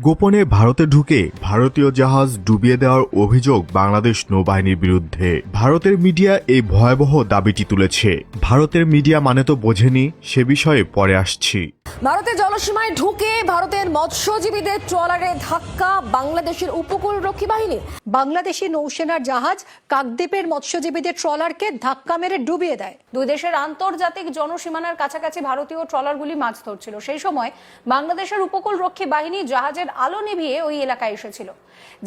গোপনে ভারতে ঢুকে ভারতীয় জাহাজ ডুবিয়ে দেওয়ার অভিযোগ বাংলাদেশ নৌবাহিনীর বিরুদ্ধে। ভারতের মিডিয়া এই ভয়াবহ দাবিটি তুলেছে। ভারতের মিডিয়া মানে তো বোঝেনি, সে বিষয়ে পরে আসছি। ভারতের জলসীমায় ঢুকে ভারতের মৎস্যজীবীদের ট্রলারে ধাক্কা বাংলাদেশের উপকূলরক্ষী বাহিনী। বাংলাদেশি নৌসেনার জাহাজ কাকদ্বীপের মৎস্যজীবীদের ট্রলারকে ধাক্কা মেরে ডুবিয়ে দেয়। দুই দেশের আন্তর্জাতিক জনসীমানার কাছাকাছি ভারতীয় ট্রলারগুলি মাছ ধরছিল। সেই সময় বাংলাদেশের উপকূলরক্ষী বাহিনী জাহাজের আলো নিভিয়ে ওই এলাকায় এসেছিল।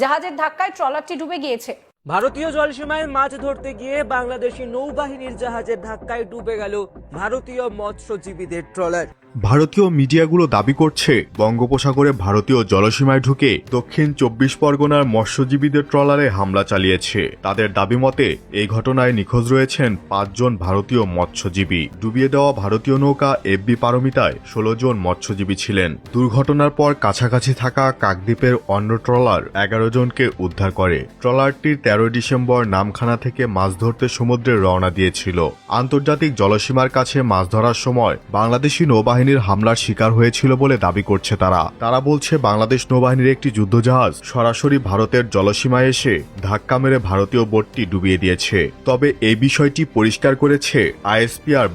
জাহাজের ধাক্কায় ট্রলারটি ডুবে গিয়েছে। ভারতীয় জলসীমায় মাছ ধরতে গিয়ে বাংলাদেশি নৌবাহিনীর জাহাজের ধাক্কায় ডুবে গেল ভারতীয় মৎস্যজীবীদের ট্রলার। ভারতীয় মিডিয়াগুলো দাবি করছে বঙ্গোপসাগরে ভারতীয় জলসীমায় ঢুকে দক্ষিণ ২৪ পরগনার মৎস্যজীবীদের ট্রলারে হামলা চালিয়েছে। তাদের দাবি মতে এই ঘটনায় নিখোঁজ রয়েছেন ৫ জন ভারতীয় মৎস্যজীবী। ডুবিয়ে দেওয়া ভারতীয় নৌকা এফবি পারমিতায় ১৬ জন মৎস্যজীবী ছিলেন। দুর্ঘটনার পর কাছাকাছি থাকা কাকদ্বীপের অন্য ট্রলার ১১ জনকে উদ্ধার করে। ট্রলারটির ১৩ ডিসেম্বর নামখানা থেকে মাছ ধরতে সমুদ্রে রওনা দিয়েছিল। আন্তর্জাতিক জলসীমার কাছে মাছ ধরার সময় বাংলাদেশি নৌবাহিনীর হামলার শিকার হয়েছিল বলে দাবি করছে তারা বলছে বাংলাদেশ নৌবাহিনীর একটি যুদ্ধজাহাজ সরাসরি ভারতের জলসীমায় এসে ধাক্কা মেরে ভারতীয় বোটটি ডুবিয়ে দিয়েছে। তবে এই বিষয়টি পরিষ্কার করেছে আইএসপিআর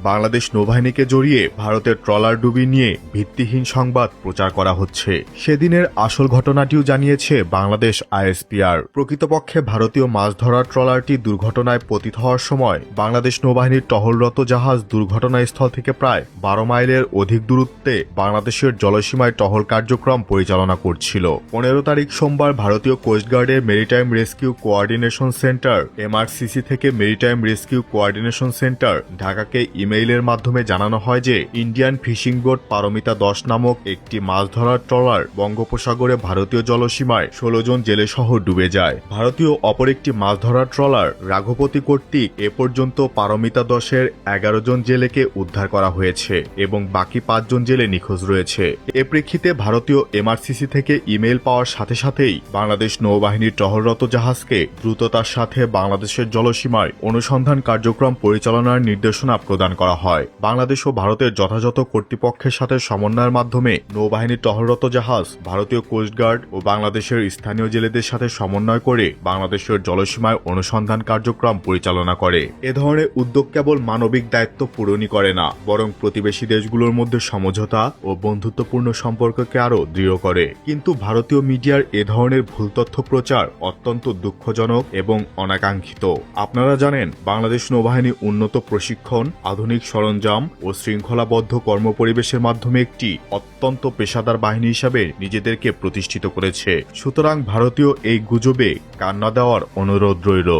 বাংলাদেশ নৌবাহিনীকে জড়িয়ে ভারতের ট্রলার ডুবি নিয়ে ভিত্তিহীন সংবাদ প্রচার করা হচ্ছে। সেদিনের আসল ঘটনাটিও জানিয়েছে বাংলাদেশ আইএসপিআর। প্রকৃতপক্ষে ভারতীয় মাছ ধরার ট্রলারটি দুর্ঘটনায় পতিত হওয়ার সময় বাংলাদেশ নৌবাহিনীর টহলরত জাহাজ দুর্ঘটনাস্থল থেকে প্রায় ১২ মাইলের অধিক দূরত্বে বাংলাদেশের জলসীমায় টহল কার্যক্রম পরিচালনা করছিল। ১৫ তারিখ সোমবার ভারতীয় কোস্টগার্ডের মেরিটাইম রেস্কিউ কোঅর্ডিনেশন সেন্টার এমআরসিসি থেকে মেরিটাইম রেস্কিউ কোঅর্ডিনেশন সেন্টার ঢাকাকে ইমেইলের মাধ্যমে জানানো হয় যে ইন্ডিয়ান ফিশিং বোট পারমিতা ১০ নামক একটি মাছ ধরার ট্রলার বঙ্গোপসাগরে ভারতীয় জলসীমায় ১৬ জন জেলেসহ ডুবে যায়। ভারতীয় অপর একটি মাছ ধরার ট্রলার রাঘবতী কর্তৃক এ পর্যন্ত পারমিতা ১০-এর ১১ জন জেলেকে উদ্ধার করা হয়েছে এবং বাকি ৫ জন জেলে নিখোঁজ রয়েছে। এ প্রেক্ষিতে ভারতীয় এমআরসিসি থেকে ইমেইল পাওয়ার সাথে সাথেই বাংলাদেশ নৌবাহিনীর টহলরত জাহাজকে দ্রুততার সাথে বাংলাদেশের জলসীমায় অনুসন্ধান কার্যক্রম পরিচালনার নির্দেশনা প্রদান করা হয়। বাংলাদেশ ও ভারতের যথাযথ কর্তৃপক্ষের সাথে সমন্বয়ের মাধ্যমে নৌবাহিনীর টহলরত জাহাজ ভারতীয় কোস্টগার্ড ও বাংলাদেশের স্থানীয় জেলেদের সাথে সমন্বয় করে বাংলাদেশের জলসীমায় অনুসন্ধান কার্যক্রম পরিচালনা করে। এ ধরনের উদ্যোগ কেবল মানবিক দায়িত্ব পূরণই করে না, বরং প্রতিবেশী দেশগুলোর মধ্যে সমঝোতা ও বন্ধুত্বপূর্ণ সম্পর্ককে আরও দৃঢ় করে। কিন্তু ভারতীয় মিডিয়ার এ ধরনের ভুল তথ্য প্রচার অত্যন্ত দুঃখজনক এবং অনাকাঙ্ক্ষিত। আপনারা জানেন বাংলাদেশ নৌবাহিনী উন্নত প্রশিক্ষণ, আধুনিক সরঞ্জাম ও শৃঙ্খলাবদ্ধ কর্মপরিবেশের মাধ্যমে একটি অত্যন্ত পেশাদার বাহিনী হিসাবে নিজেদেরকে প্রতিষ্ঠিত করেছে। সুতরাং ভারতীয় এই গুজবে কান না দেওয়ার অনুরোধ রইল।